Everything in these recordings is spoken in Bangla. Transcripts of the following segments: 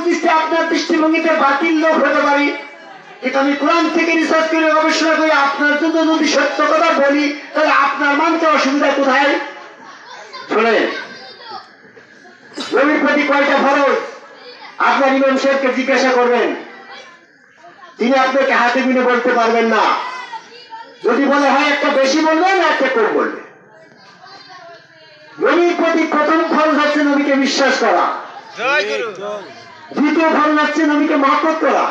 বুঝিতে আপনার দৃষ্টিভঙ্গিতে বাতিল লোক হতে পারি, কিন্তু আমি কোরআন থেকে রিসার্চ করে গবেষণা করি আপনার জন্য যদি সত্য কথা বলি তাহলে আপনার মানতে অসুবিধা কোথায়? শোনেন, নবীর প্রতি কয়টা ফরজ আপনার ইমাম সাহেবকে জিজ্ঞাসা করবেন, তিনি আপনাকে হাতে গুনে বলতে পারবেন না। যদি বলে হয় একটা বেশি বলবেন, একটা কম বলবেন। নবীর প্রতি প্রথম ফরজ হচ্ছে নবীকে বিশ্বাস করা, দ্বিতীয় ফরজ হচ্ছে নবীকে মহব্বত করা,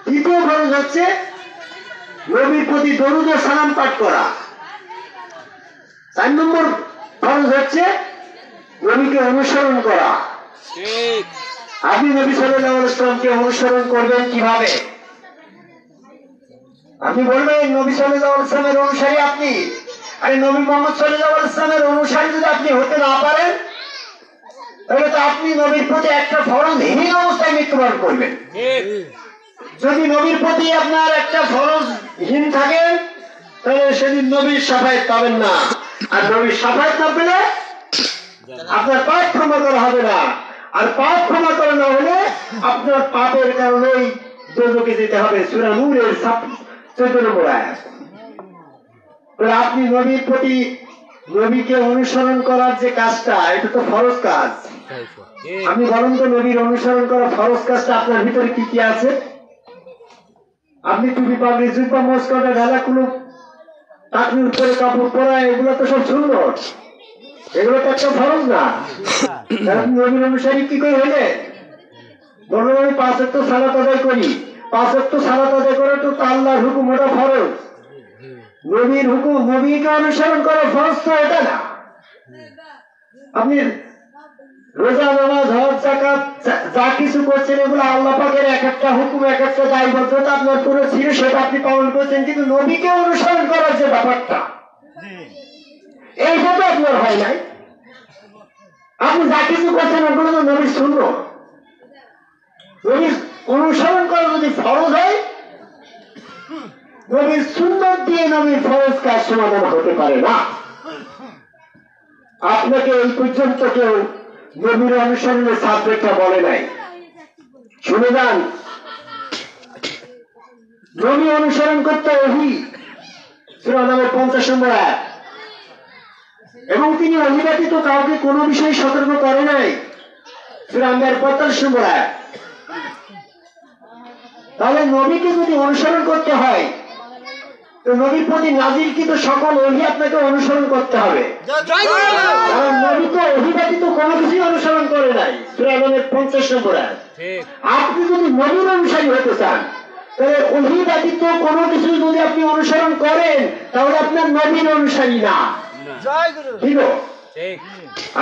তৃতীয় ফরজ হচ্ছে নবীর প্রতি দরুদ ও সালাম পাঠ করা, 4 নম্বর ফরজ হচ্ছে নবীকে অনুসরণ করা। আপনি নবী সাল্লাল্লাহু আলাইহি ওয়াসাল্লামকে অনুসরণ করবেন কিভাবে? আপনি বলবেন নবী সাল্লাল্লাহু আলাইহি ওয়াসাল্লামের অনুসারী আপনি, আরে নবী মুহাম্মদ সাল্লাল্লাহু আলাইহি ওয়াসাল্লামের অনুসারী যদি আপনি হতে না পারেন তাহলে তো আপনি নবীর প্রতি একটা ফরজহীন অবস্থায় মৃত্যুবরণ করবেন। যদি নবীর প্রতি আপনার একটা ফরজহীন থাকে তাহলে সেদিন নবীর শাফায়াত পাবেন না, আর নবীর শাফায়াত না পেলে আপনার পাপ ক্ষমা করা হবে না, আর পাপ ক্ষমা করা না হলে আপনার পাপের কারণেই দোজখে যেতে হবে। সূরা নূরের 14 নম্বর আয়াত। আপনি নবীর প্রতি নবীকে অনুসরণ করার যে কাজটা, এটা তো ফরজ কাজ। আপনি বলেন তো নবীর অনুসরণ করা ফরজ কাজটা আপনার ভিতরে কি কি আছে? আপনি টুপি পাগড়ি জুব্বা মস্কটা ঢালা কুলুপ টাকনির উপরে কাপড় পরা, এগুলো তো সব সুন্নত, এগুলো তো একটা ফরজ না। নবীর অনুসারী কি করে হইলে? বলুন আমি 5 ওয়াক্ত সালাত আদায় করি, 5 ওয়াক্ত সালাত আদায় করে তো আল্লাহর হুকুম, ওটা ফরজ। নবীর হুকুম, নবীকে অনুসরণ করা ফরজ তো এটা না। আপনি রোজা, নামাজ, হজ, যাকাত যা কিছু করছেন এগুলো আল্লাহ পাকের এক একটা হুকুম, এক একটা দায়বদ্ধতা আপনার পুরো ছিল, সেটা আপনি পালন করছেন, কিন্তু নবীকে অনুসরণ করার যে ব্যাপারটা এইটা তো আপনার হয় নাই। আপনি যা কিছু করছেন ওগুলো তো নবীর সুন্নাত। নবীর অনুসরণ করা যদি ফরজ হয়, নবীর সুন্নাত দিয়ে নবীর ফরজ কাজ সমাধান হতে পারে না। আপনাকে এই পর্যন্ত কেউ নবীর অনুসরণের সাবজেক্টটা বলে নাই। শুনে যান, নবী অনুসরণ করতে ওহী, সূরা নামের 50 নম্বর আয়াত, এবং তিনি ওহী ব্যতীত কাউকে কোনো বিষয়ে সতর্ক করে নাই, সূরা আম্বিয়ার 45 নম্বর আয়াত। তাহলে নবীকে যদি অনুসরণ করতে হয় তো নবীর প্রতি নাজিলকৃত সকল ওহী আপনাকে অনুসরণ করতে হবে, কারণ নবী তো ওহী ব্যতীত কোনো কিছুই অনুসরণ করে নাই, সূরা নামের 50 নম্বর আয়াত। আপনি যদি নবীর অনুসারী হতে চান তাহলে ওহী ব্যতীত কোনো কিছু যদি আপনি অনুসরণ করেন তাহলে আপনার নবীর অনুসারী না। ঠিক আছে?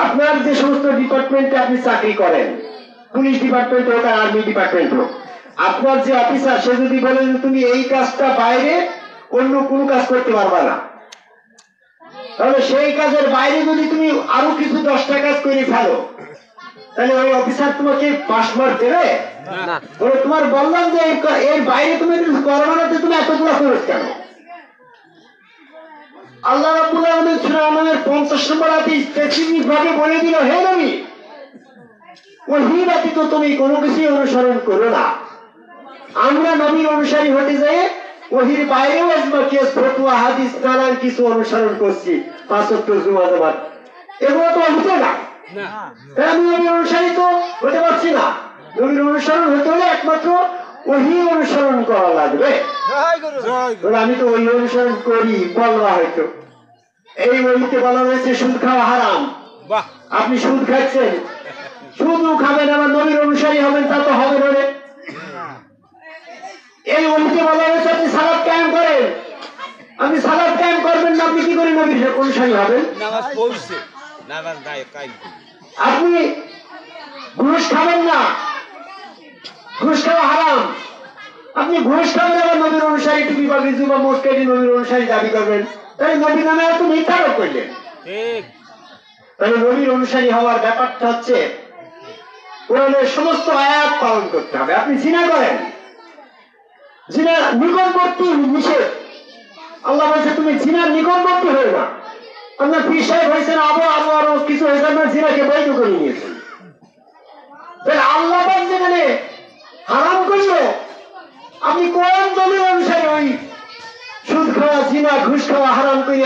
আপনার যে সমস্ত ডিপার্টমেন্টে আপনি চাকরি করেন, পুলিশ ডিপার্টমেন্ট হোক আর আর্মি ডিপার্টমেন্ট হোক, আপনার যে অফিসার সে যদি বলেন তুমি এই কাজটা বাইরে অন্য কোনো কাজ করতে পারবা না, তাহলে সেই কাজের বাইরে যদি তুমি আরো কিছু 10টা কাজ করে ফেলো তাহলে ওই অফিসার তোমাকে 5 মার্ক দেবে না। তোমার বললাম যে এর বাইরে তুমি কিছু করবে না, তুমি এতগুলো করো কেন? আল্লাহ রাব্বুল আলামিন সূরা আনামের 50 নম্বর আয়াতে স্পেসিফিক ভাবে বলে দিল, হে নবী, ওহী ব্যতীত তুমি কোনো কিছু অনুসরণ করো না। আমরা নবীর অনুসারী হতে যাই ওহীর বাইরেও আজমাকিয়াস ফতোয়া হাদিস নানান কিছু অনুসরণ করছি, 5 ওয়াক্ত জুমা জামাত, এগুলো তো হতে না। আমি নবীর অনুসারী তো হতে পারছি না। নবীর অনুসরণ হতে হলে একমাত্র ওহী অনুসরণ করা লাগবে। আমি তো ওই অনুসরণ করি বলবা, হয়তো এই ওহীতে বলা হয়েছে সুদ খাওয়া হারাম, আপনি সুদ খাচ্ছেন, সুদও খাবেন আবার নবীর অনুসারী হবেন, তা তো হবে না। এই ওহীতে বলা হয়েছে আপনি সালাত কায়েম করেন, আপনি সালাত কায়েম করবেন না, আপনি কি করে নবীর অনুসারী হবেন? আপনি ঘুষ খাবেন না, ঘুষ খাওয়া হারাম, আপনি ঘুষ খাবেন আবার নবীর অনুসারী, টুপি পাগড়ি জুব্বা মস্কেটি নবীর অনুসারী দাবি করবেন, তাই নবীর নামে এত মিথ্যা আরোপ করলেন। তাহলে নবীর অনুসারী হওয়ার ব্যাপারটা হচ্ছে কোরআনের সমস্ত আয়াত পালন করতে হবে। আপনি জিনা করেন, জিনা নিকটবর্তী নিষেধ, আল্লাহ বলছে তুমি জিনার নিকটবর্তী হয়ে না। আপনার পীর সাহেব হয়েছেন আরো কিছু হয়েছেন না, জিনাকে বৈধ করে নিয়েছেন। আল্লাহ এখানে হারাম করলো। আপনি কোন দলের অনুসারী? ওই সুদ খাওয়া, জিনা, ঘুষ খাওয়া হারাম করে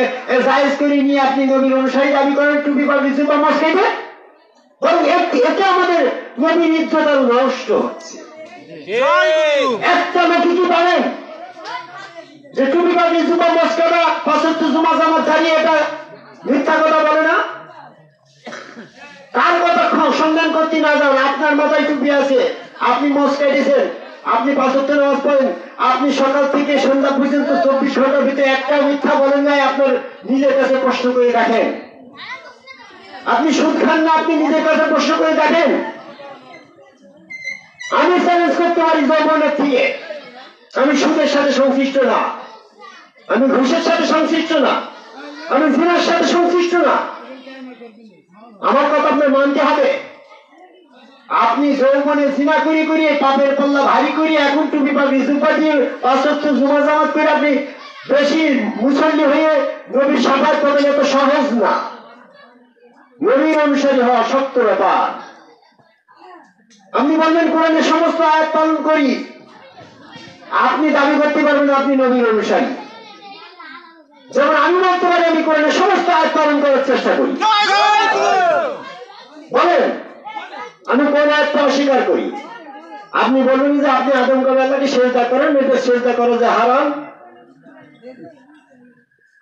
জায়েজ করে নিয়ে আপনি নবীর অনুসারী দাবি করেন, টুপি পাগড়ি জুব্বা মস্কাইতে? বরং এতে আমাদের নবীর ইজ্জত আরো নষ্ট হচ্ছে। একটা নাকি কি পারেন যে টুপি পাগড়ি জুব্বা মস্কাটা ৫ ওয়াক্ত জুমা জামাত দাঁড়িয়ে এটা মিথ্যা কথা বলে না? কার কথা সন্ধান করতে না যান, আপনার মাথায় টুপি আছে, আপনি মস্কাই দিয়েছেন, আপনি ৫ ওয়াক্ত নামাজ পড়েন, আপনি সকাল থেকে সন্ধ্যা পর্যন্ত ২৪ ঘন্টার ভিতরে একটা মিথ্যা বলেন নাই, আপনার নিজের কাছে প্রশ্ন করে দেখেন। আপনি সুদ খান না, আপনি নিজের কাছে প্রশ্ন করে দেখেন। আমি চ্যালেঞ্জ করতে পারি যৌবনের থেকে, আমি সুদের সাথে সংশ্লিষ্ট না, আমি ঘুষের সাথে সংশ্লিষ্ট না, আমি জিনার সাথে সংশ্লিষ্ট না। আমার কথা আপনার মানতে হবে। আপনি যৌবনে জিনা করি করিয়ে পাপের পাল্লা ভারী করিয়ে এখন টুপি পাগড়ি জুব্বা দিয়ে ৫ ওয়াক্ত জুমা জামাত করে আপনি বেশি মুসল্লি হয়ে নবীর সাফাত পাবেন, এত সহজ না। নবীর অনুসারী হওয়া শক্ত ব্যাপার। আপনি বললেন কোরআনের সমস্ত আয়াত পালন করি, আপনি দাবি করতে পারবেন আপনি নবীর অনুসারী। যেমন আমি বলতে পারি আমি কোরআনের সমস্ত আয়াত পালন করার চেষ্টা করি। বলেন আমি কোন আয়াতটা অস্বীকার করি? আপনি বলবেন যে আপনি আদম করে আল্লাহকে সেজদা করেন, এটা সেজদা করা যে হারাম।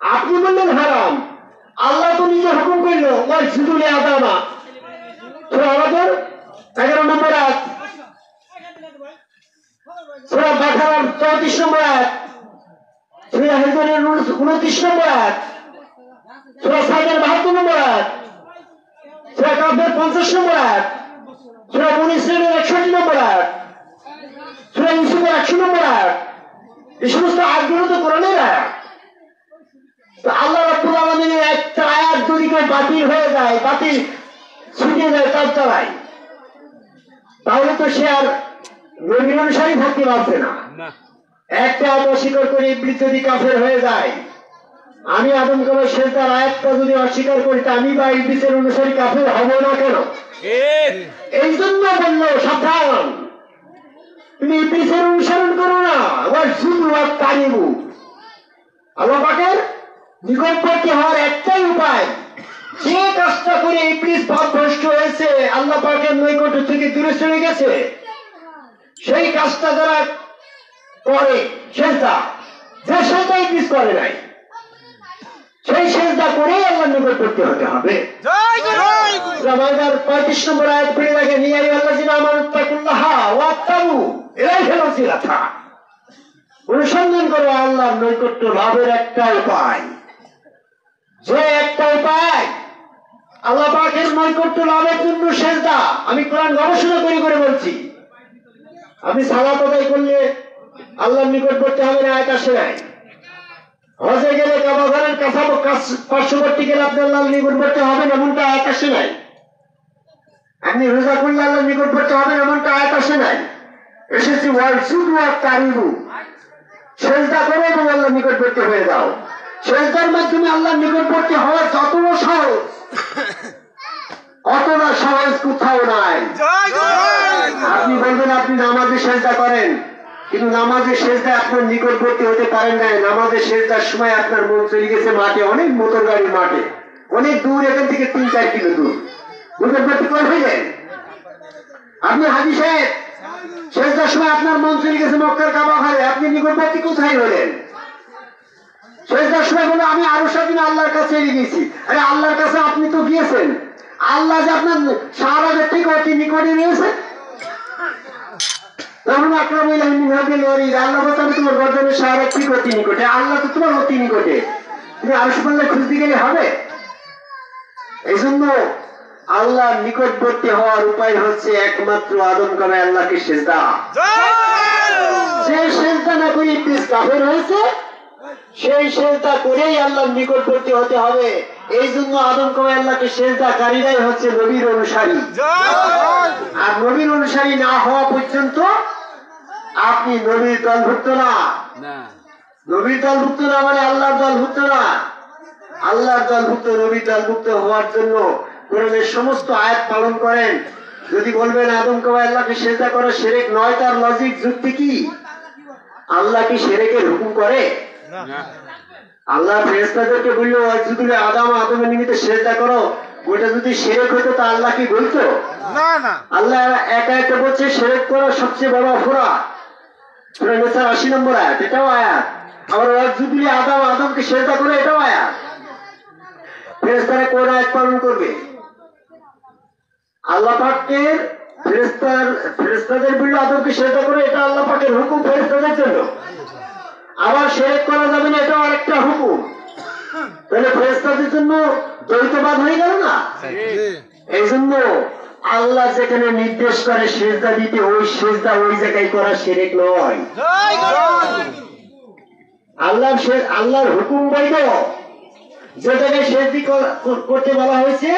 আপনি বললেন হারাম, আল্লাহ তো নিজে হুকুম করলো ওয়াসজুদু আদামা, সূরা আমাদের 11 নম্বর আয়াত, সূরা বাকারার 34 নম্বর আয়াত, সূরা হিজরের 29 নম্বর আয়াত, সূরা সাদের 72 নম্বর আয়াত, সূরা কাফের 50 নম্বর আয়াত, সূরা বনী ইসরাঈলের 61 নম্বর আয়াত, সূরা ইউসুফের 100 নম্বর আয়াত। এই সমস্ত আয়াতগুলো তো কোরআনের আয়াত। তো আল্লাহ রাব্বুল আলামিনের একটা আয়াত যদি কেউ বাতিল হয়ে যায়, বাতিল ছুটে যায় তার চালায়, তাহলে তো সে আর নবীর অনুসারী থাকতে পারছে না। একটা আয়াত অস্বীকার করে ইবলিস যদি কাফের হয়ে যায়, আমি আদম করে সেজদার আয়াতটা যদি অস্বীকার করি, তা আমি বা ইবলিসের অনুসারী কাফের হব না কেন? এই জন্য বললো সাবধান, তুমি ইবলিসের অনুসরণ করো না। ওয়াসজুদু ওয়াক্তারিবু, আল্লাহ পাকের নিকটবর্তী হওয়ার একটাই উপায়, যে কাজটা করে ইবলিস পাপভ্রষ্ট হয়েছে, আল্লাহ পাকের নৈকট্য থেকে দূরে চলে গেছে, সেই কাজটা যারা করে সেজদা, যে সেজদা ইবলিস করে নাই, সেই সেজদা করেই আল্লাহর নিকটবর্তী হতে হবে। সূরা মাইদার 35 নম্বর আয়াত পড়ে দেখেন, ইয়া আইয়ুহাল্লাযীনা আমানুত্তাকুল্লাহা ওয়াত্তাবু ইলাইহিল ওয়াসিলাতা, অনুসন্ধান করো আল্লাহর নৈকট্য লাভের একটা উপায়, যে একটা উপায় আল্লাহ পাকের নৈকট্য লাভের জন্য সেজদা। আমি কোরআন গবেষণা করে বলছি। আপনি সালাত আদায় করলে আল্লাহর নিকটবর্তী হবে না, আয়াত আসে নাই। হজে গেলে কাবা ঘরের পার্শ্ববর্তী গেলে আপনি আল্লাহর নিকটবর্তী হবেন, এমনটা আয়াত আসে নাই। আপনি রোজা করলে আল্লাহর নিকটবর্তী হবেন, এমনটা আয়াত আসে নাই। এসেছি ওয়াসজুদু ওয়াক্তারিবু, সেজদা করো এবং আল্লাহর নিকটবর্তী হয়ে যাও। সেজদার মাধ্যমে আল্লাহর নিকটবর্তী হওয়া যতটা সহজ, অতটা সহজ কোথাও নাই। আপনি বলবেন আপনি নামাজে সেজদা করেন, কিন্তু নামাজের সেজদায় আপনার নিকটবর্তী হতে পারেন না। নামাজের সেজদার সময় আপনার মন চলে গেছে মাঠে, অনেক মোটর গাড়ির মাঠে, অনেক দূর, এখান থেকে 3-4 কিলো দূর, নিকটবর্তী করে হইলেন। আপনি হাজী সাহেব, সেজদার সময় আপনার মন চলে গেছে মক্কার কাবা ঘরে, আপনি নিকটবর্তী কোথায় হলেন? সেজদার সময় বলে আমি আরো সারাদিন আল্লাহর কাছে গিয়েছি। আরে আল্লাহর কাছে আপনি তো গিয়েছেন, আল্লাহ যে আপনার সারাদের থেকে অতি নিকটে নিয়েছে। আল্লাহ বলতে আমি তোমার গর্জনের সাহারা ঠিক অতি নিকটে, আল্লাহ তো তোমার অতি নিকটে, তুমি আরশ পাল্লা খুঁজতে গেলে হবে? এই জন্য আল্লাহর নিকটবর্তী হওয়ার উপায় হচ্ছে একমাত্র আদম কামে আল্লাহকে সেজদা। যে সেজদা না করে ইবলিস কাফের হয়েছে, সেই সেজদা করেই আল্লাহর নিকটবর্তী হতে হবে। এই জন্য আদম কামে আল্লাহকে সেজদাকারীরাই হচ্ছে নবীর অনুসারী। আর নবীর অনুসারী না হওয়া পর্যন্ত আপনি নবীর দলভুক্ত না। নবীর দলভুক্ত না মানে আল্লাহর দলভুক্ত না। আল্লাহর দলভুক্ত, নবীর দলভুক্ত হওয়ার জন্য কোরআনের সমস্ত আয়াত পালন করেন, যদি বলবেন আদমকে আল্লাহকে সেজদা করা শিরক নয়, তার লজিক যুক্তি কি? আল্লাহ কি শিরকের হুকুম করে? আল্লাহ ফেরেশতাদেরকে বললো আদমের নিমিত্ত সেজদা করো, ওটা যদি শিরক হতো তা আল্লাহ কি বলতো? আল্লাহ একা একা বলছে শিরক করা সবচেয়ে বড় অপরাধ। সূরা নিসার 80 নম্বর আয়াত, এটাও আয়াত। আবার যদি আদমকে সেজদা করে, এটাও আয়াত। ফেরেশতারা কোন আয়াত পালন করবে? আল্লাহ পাকের ফেরেশতাদের বললো আদমকে সেজদা করে, এটা আল্লাহ পাকের হুকুম ফেরেশতাদের জন্য। আবার শিরক করা যাবে না, এটাও আরেকটা হুকুম। তাহলে ফেরেশতাদের জন্য দ্বৈতবাদ হয়ে গেল না? এই জন্য আল্লাহ যেখানে নির্দেশ করে সেজদা দিতে, ওই সেজদা ওই জায়গায় করা শিরক নয়। আল্লাহর হুকুম বৈধ। যে জায়গায় সেজদি করতে বলা হয়েছে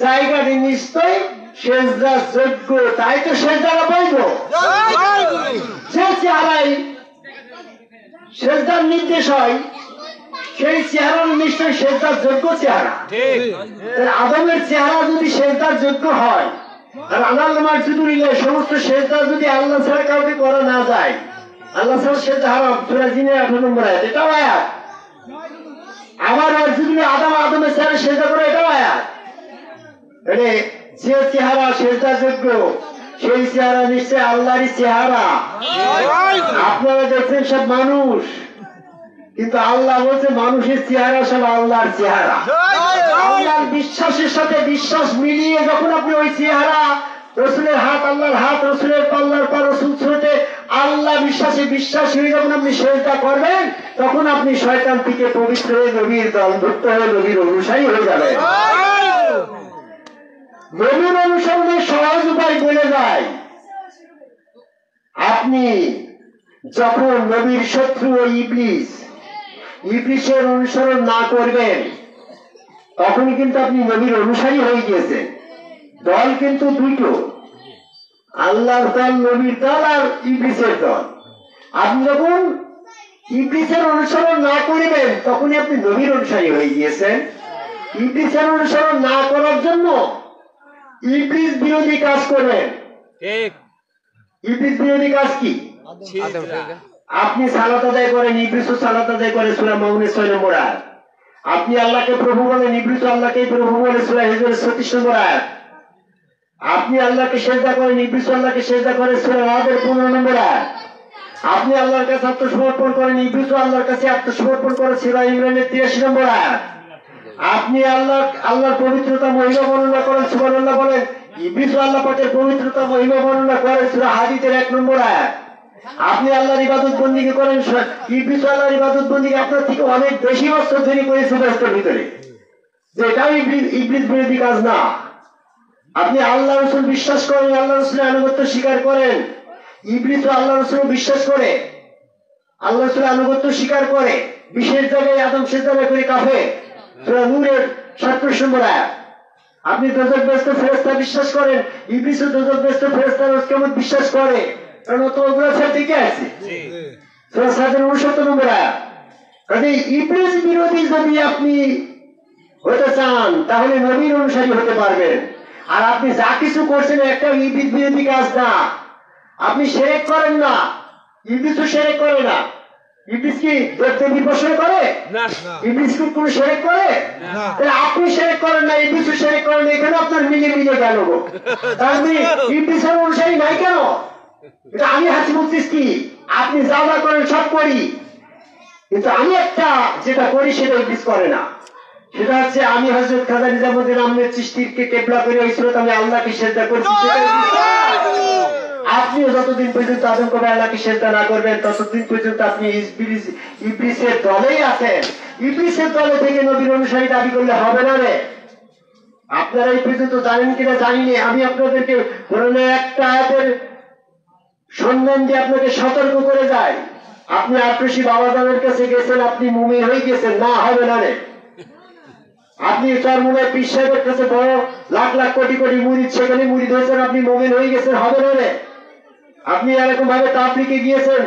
জায়গাটি নিশ্চয় সেজদা যোগ্য, তাই তো সেজদাটা বৈধ। যে চেহারায় সেজদার নির্দেশ হয় সেই চেহারার নিশ্চয় সেজদার যোগ্য চেহারা। আদমের চেহারা যদি সেজদার যোগ্য হয়, আর আল্লাহ সমস্ত সেজদা যদি আল্লাহ ছাড়া কাউকে করা না যায়, আল্লাহ ছাড়া সেজদা হারাম, সূরা জিনের 18 নম্বর আয়াত, এটাও আয়াত। আবার যদি আদমের চেহারা সেজদা করে, এটাও আয়াত। যে চেহারা সেজদার যোগ্য সেই চেহারা নিশ্চয় আল্লাহরই চেহারা। আপনারা দেখছেন সব মানুষ, কিন্তু আল্লাহ বলছে মানুষের চেহারা সব আল্লাহর চেহারা। আল্লাহর বিশ্বাসের সাথে বিশ্বাস মিলিয়ে যখন আপনি ওই চেহারা, রসুলের হাত আল্লাহর হাত, রসুলের পাল্লার পর রসুল ছোটে আল্লাহ বিশ্বাসে বিশ্বাস হয়ে যখন আপনি সেজদা করবেন, তখন আপনি শয়তান থেকে পবিত্র হয়ে নবীর দলভুক্ত হয়ে নবীর অনুসারী হয়ে যাবেন। নবীর অনুসরণের সহজ উপায় বলে যায়, আপনি যখন নবীর শত্রু ও ইবলিসের অনুসরণ না করবেন, তখন কিন্তু আপনি নবীর অনুসারী হয়ে গিয়েছেন। দল কিন্তু দুটো, আল্লাহর দল, নবীর দল, আর ইবলিসের দল। আপনি যখন ইবলিসের অনুসরণ না করবেন, তখনই আপনি নবীর অনুসারী হয়ে গিয়েছেন। ইবলিসের অনুসরণ না করার জন্য ইবলিস বিরোধী কাজ করবেন। ইবলিস বিরোধী কাজ কি? আপনি সালাত আদায় করেন, ইবলিসও সালাত আদায় করে, সূরা মাউনের 6 নম্বর আয়াত। আপনি আল্লাহকে প্রভু বলেন, ইবলিসও আল্লাহকে প্রভু বলে, সূরা হিজরের 36 নম্বর আয়াত। আপনি আল্লাহকে সেজদা করেন, ইবলিসও আল্লাহকে সেজদা করে, সূরা রাদের 15 নম্বর আয়াত। আপনি আল্লাহর কাছে আত্মসমর্পণ করেন, ইবলিসও আল্লাহর কাছে আত্মসমর্পণ করে, সূরা ইমরানের 83 নম্বর আয়াত। আপনি আল্লাহর পবিত্রতা মহিমা বর্ণনা করেন, সুবহানাল্লাহ বলেন, ইবলিসও আল্লাহ পাকের পবিত্রতা মহিমা বর্ণনা করে, সূরা হাদীদের 1 নম্বর আয়াত। আপনি আল্লাহর ইবাদত বন্দেগী করেন, ইবলিসও আল্লাহর ইবাদত বন্দেগী আপনার থেকে অনেক বেশি বছর ধরে করেছে ব্যস্তের ভিতরে, যেটাও ইবলিস বিরোধী কাজ না। আপনি আল্লাহ রসুল বিশ্বাস করেন, আল্লাহ রসুলের আনুগত্য স্বীকার করেন, ইবলিসও আল্লাহ রসুল বিশ্বাস করে, আল্লাহ রসুলের আনুগত্য স্বীকার করে, বিশেষ জায়গায় আদম সেজদা করে কাফে, সূরা নূরের 37 নম্বর আয়াত। আপনি দোজখগ্রস্ত ফেরেশতা বিশ্বাস করেন, ইবলিসও দোজখগ্রস্ত ফেরেশতার কেমন বিশ্বাস করে, কারণ তো ওগুলো সব ঠিক আছে। সূরা সাদের 69 নম্বর আয়াত। কাজে ইবলিস বিরোধী যদি আপনি হতে চান, তাহলে নবীর অনুসারী হতে পারবেন। আর আপনি যা কিছু করছেন একটা ইবলিস বিরোধী কাজ না। আপনি শিরক করেন না, ইবলিসও শিরক করে না। ইবলিস কি দেবদেবী উপাসনা করে? না। ইবলিস কি কোনো শিরক করে? না। তাহলে আপনি শিরক করেন না, ইবলিসও শিরক করে না, এখানে আপনার মিলে গেল গো। তাহলে ইবলিসের অনুসারী নাই কেন? এটা আমি হাসিবুল চিশতি, আপনি যা যা করেন সব করি, কিন্তু আমি একটা যেটা করি সেটা ইবলিস করে না। সেটা হচ্ছে আমি হযরত খাজা নিজামুদ্দিন আহমেদ চিশতিকে কেবলা করে ওই সুরত আমি আল্লাহকে সিজদা করছি, সেটা ইবলিস। আপনিও যতদিন পর্যন্ত আদম কবে আল্লাহকে সিজদা না করবেন, ততদিন পর্যন্ত আপনি ইবলিসের দলেই আছেন। ইবলিসের দলে থেকে নবীর অনুসারী দাবি করলে হবে না রে। আপনারা এই পর্যন্ত জানেন কিনা জানি না, আমি আপনাদেরকে কোরআনের একটা আয়াতের সন্ধান দিয়ে আপনাকে সতর্ক করে যাই। আপনি আটরশি বাবাজানের কাছে গেছেন, আপনি মুমিন হয়ে গেছেন, না হবে না রে। আপনি চরমুনায় পীর সাহেবের কাছে বড় লাখ লাখ কোটি কোটি মুরিদ, সেখানে মুরিদ হয়েছেন, আপনি মুমিন হয়ে গেছেন, হবে না রে। আপনি এরকম ভাবে তাবলীগে গিয়েছেন,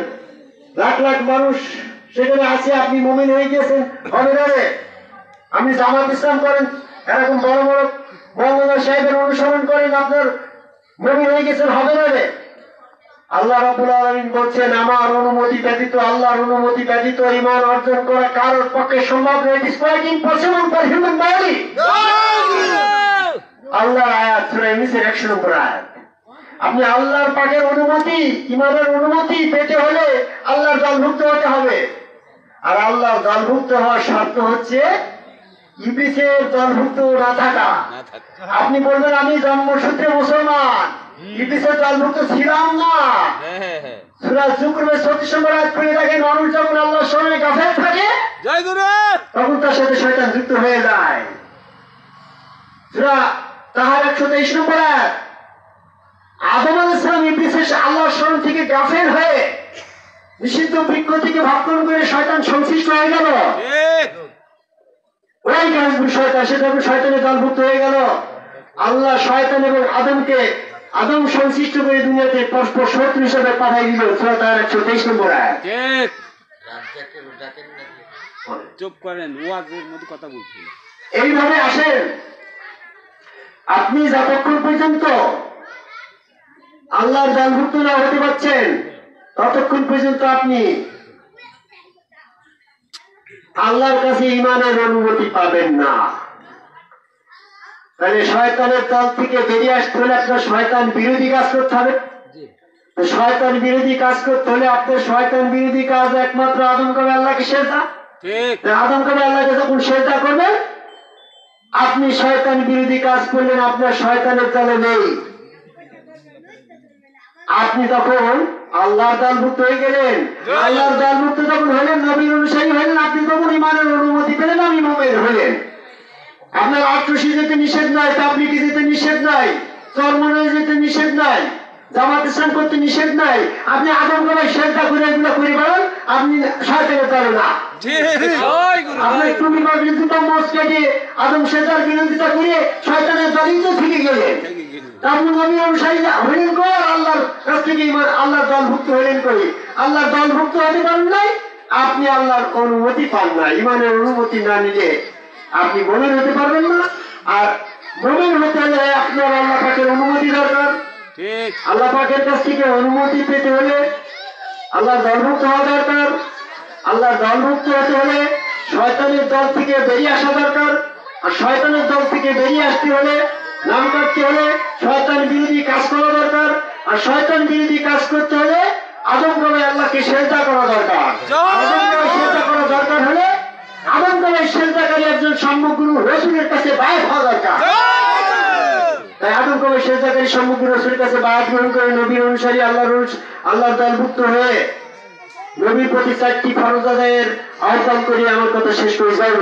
লাখ লাখ মানুষ সেখানে আছে, আপনি মুমিন হয়ে গেছেন, হবে না রে। আপনি জামাত ইসলাম করেন, এরকম বড় বড় মৌলানা সাহেবের অনুসরণ করেন, আপনার নবী হয়ে গেছেন, হবে না রে? আল্লাহ রাব্বুল আলামিন বলছেন, আমার অনুমতি ব্যতীত, আল্লাহর অনুমতি ব্যতীত ঈমান অর্জন করা কারোর পক্ষে সম্ভব নয়। It is quite impossible for human body. আল্লাহর আয়াত সূরা নিসের 100 নম্বর আয়াত। আপনি আল্লাহর পাকের অনুমতি, ঈমানের অনুমতি পেতে হলে আল্লাহর দলভুক্ত হতে হবে। আর আল্লাহর দলভুক্ত হওয়ার শর্ত হচ্ছে ইবলিসের দলভুক্ত না থাকা। আপনি বলবেন আমি জন্মসূত্রে মুসলমান, ইবলিসের দলভুক্ত ছিলাম না। সূরা যুকরুমের 34 নম্বর আয়াত পড়ে দেখেন, মানুষ যখন আল্লাহর স্মরণে গাফেল থাকে তখন তার সাথে শয়তান যুক্ত হয়ে যায়। সূরা তাহার 123 নম্বর আয়াত, আদম আলাইহিস সালাম ইবলিসের আল্লাহর স্মরণ থেকে গাফেল হয়ে নিষিদ্ধ বৃক্ষ থেকে ভক্ষণ করে শয়তান সংশ্লিষ্ট হয়ে গেল। ওই কারণে শয়তান, সেটা শয়তানের দলভুক্ত হয়ে গেল। আল্লাহ শয়তান এবং আদম সংশ্লিষ্ট করে দুনিয়াতে পরস্পর শত্রু হিসেবে পাঠাই দিল। সূরা তাহার 123 নম্বর আয়াত। চুপ করেন, ওয়াজের মধ্যে কথা বলছেন। এইভাবে আসেন, আপনি যতক্ষণ পর্যন্ত আল্লাহর দলভুক্ত না হতে পারছেন ততক্ষণ পর্যন্ত আপনি আল্লাহর কাছে ঈমানের অনুমতি পাবেন না। তাহলে শয়তানের দল থেকে বেরিয়ে আসতে হলে আপনার শয়তান বিরোধী কাজ করতে হবে। শয়তান বিরোধী কাজ করতে হলে আপনার শয়তান বিরোধী কাজ একমাত্র আদম কবে আল্লাহকে সেজদা। আদম কবে আল্লাহকে যখন সেজদা করবেন, আপনি শয়তান বিরোধী কাজ করলেন, আপনার শয়তানের দলে নেই। আপনি তখন আল্লাহর দলভুক্ত হয়ে গেলেন। আল্লাহর দলভুক্ত যখন হলেন, নবীর অনুসারী হলেন, আপনি তখন ঈমানের অনুমতি পেলেন, আমি মুমিন হলেন। আপনার আটরশি যেতে নিষেধ নাই, তাবলীগে যেতে নিষেধ নাই, চরমনায় যেতে নিষেধ নাই, জামাত ইসলাম করতে নিষেধ নাই। আপনি আদম কবে সেজদা করে এগুলো করে বেড়ান, আপনি শয়তানের দলে না। আপনার তুমি বা বিরোধিতা মত কাটিয়ে আদম সেজদার বিরোধিতা করে শয়তানের দলেই তো থেকে গেলেন। আপনি নবীর অনুসারী হলেন কই, আল্লাহর কাছ থেকে আল্লাহর দলভুক্ত হলেন কই? আল্লাহর দলভুক্ত হতে পারেন নাই, আপনি আল্লাহর অনুমতি পান না। ঈমানের অনুমতি না নিলে আপনি মুমিন হতে পারবেন না। আর মুমিন হতে হলে আপনার আল্লাহ পাকের অনুমতি দরকার। আল্লাহ পাকের কাছ থেকে অনুমতি পেতে হলে আল্লাহর দলভুক্ত হওয়া দরকার। আল্লাহর দলভুক্ত হতে হলে শয়তানের দল থেকে বেরিয়ে আসা দরকার। আর শয়তানের দল থেকে বেরিয়ে আসতে হলে, নাম কাটতে হলে শয়তান বিরোধী কাজ করা দরকার। আর শয়তান বিরোধী কাজ করতে হলে আদম কবে আল্লাহকে সেজদা করা দরকার। আদম কবে সেজদা করা দরকার হলে আদম কবে সেজদাকারী একজন সম্মুখগুরু রাসূলের কাছে বায়াত হওয়া দরকার। তাই আদম কবে সেজদাকারী সম্মুখগুরু রাসূলের কাছে বায়াত গ্রহণ করে নবীর অনুসারী আল্লাহর দলভুক্ত হয়ে নবীর প্রতি 4টি ফরজ আদায়ের আহ্বান করে আমার কথা শেষ করে যাই।